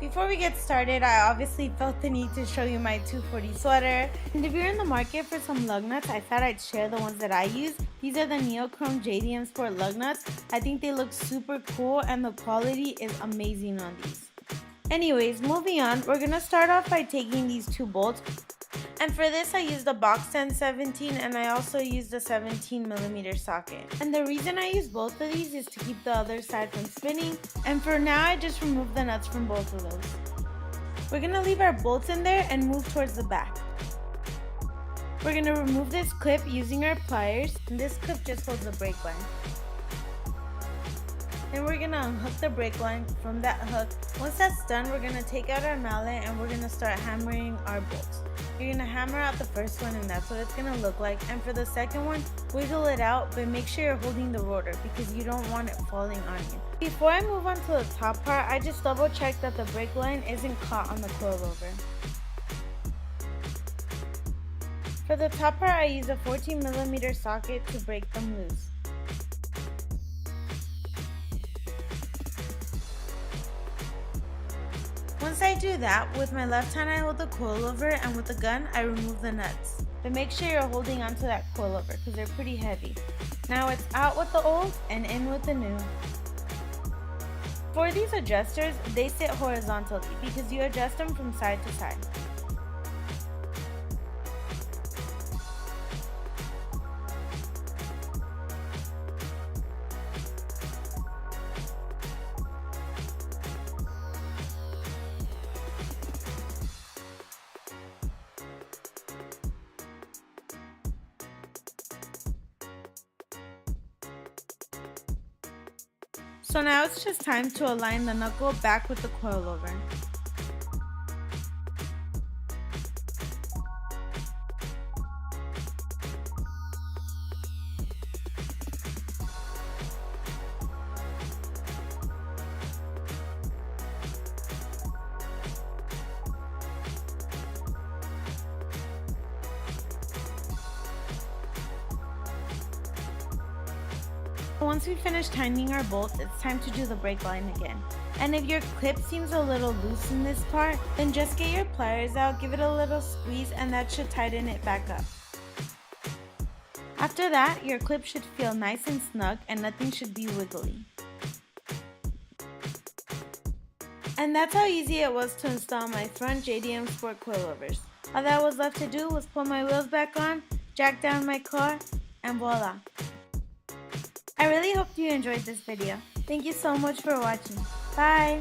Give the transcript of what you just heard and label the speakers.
Speaker 1: Before we get started, I obviously felt the need to show you my 240 sweater. And if you're in the market for some lug nuts, I thought I'd share the ones that I use. These are the Neochrome JDM Sport lug nuts. I think they look super cool and the quality is amazing on these. Anyways, moving on, we're going to start off by taking these two bolts. And for this, I used a box 1017 and I also used a 17mm socket. And the reason I use both of these is to keep the other side from spinning. And for now, I just removed the nuts from both of those. We're going to leave our bolts in there and move towards the back. We're going to remove this clip using our pliers. And this clip just holds the brake line. Then we're going to unhook the brake line from that hook. Once that's done, we're going to take out our mallet and we're going to start hammering our bolts. You're going to hammer out the first one and that's what it's going to look like. And for the second one, wiggle it out, but make sure you're holding the rotor because you don't want it falling on you. Before I move on to the top part, I just double check that the brake line isn't caught on the coilover. For the top part, I use a 14mm socket to break them loose. Once I do that, with my left hand I hold the coilover and with the gun I remove the nuts. But make sure you're holding onto that coilover because they're pretty heavy. Now it's out with the old and in with the new. For these adjusters, they sit horizontally because you adjust them from side to side. So now it's just time to align the knuckle back with the coilover. Once we finish tightening our bolts, it's time to do the brake line again. And if your clip seems a little loose in this part, then just get your pliers out, give it a little squeeze, and that should tighten it back up. After that, your clip should feel nice and snug and nothing should be wiggly. And that's how easy it was to install my front JDM Sport coilovers. All that was left to do was pull my wheels back on, jack down my car, and voila! I really hope you enjoyed this video. Thank you so much for watching. Bye!